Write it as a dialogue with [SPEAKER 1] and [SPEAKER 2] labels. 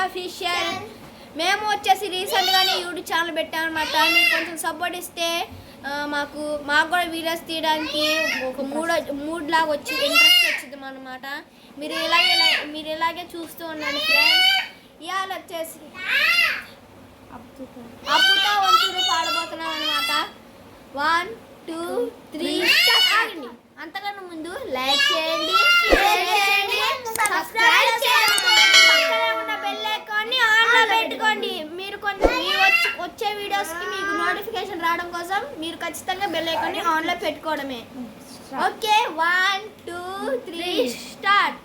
[SPEAKER 1] Official. మేము వచ్చేసి రీసెంట్గానే యూట్యూబ్ ఛానల్ పెట్టామన్నమాట. మీరు కొంచెం సపోర్ట్ ఇస్తే మాకు కూడా వీడియోస్ తీయడానికి ఒక మూడ్ లాగా వచ్చి ఇంట్రెస్ట్ వచ్చింది అన్నమాట. మీరు ఇలాగే చూస్తూ ఉండండి ఫ్రెండ్స్. ఇవాళ వచ్చేసి అప్పుతో వంతులు పాడబోతున్నాం అన్నమాట. 1 2 3 స్టార్ట్. అంతకన్నా ముందు లైక్ చేయండి, షేర్ చేయండి, సబ్స్క్రైబ్ చేయండి, పక్కనే ఉన్న బెల్ ఐకాన్ని ఆన్లో పెట్టుకోండి. మీరు వచ్చే వీడియోస్కి మీకు నోటిఫికేషన్ రావడం కోసం మీరు ఖచ్చితంగా బెల్ ఐకాన్ని ఆన్లో పెట్టుకోవడమే. Okay 1 2 3 start.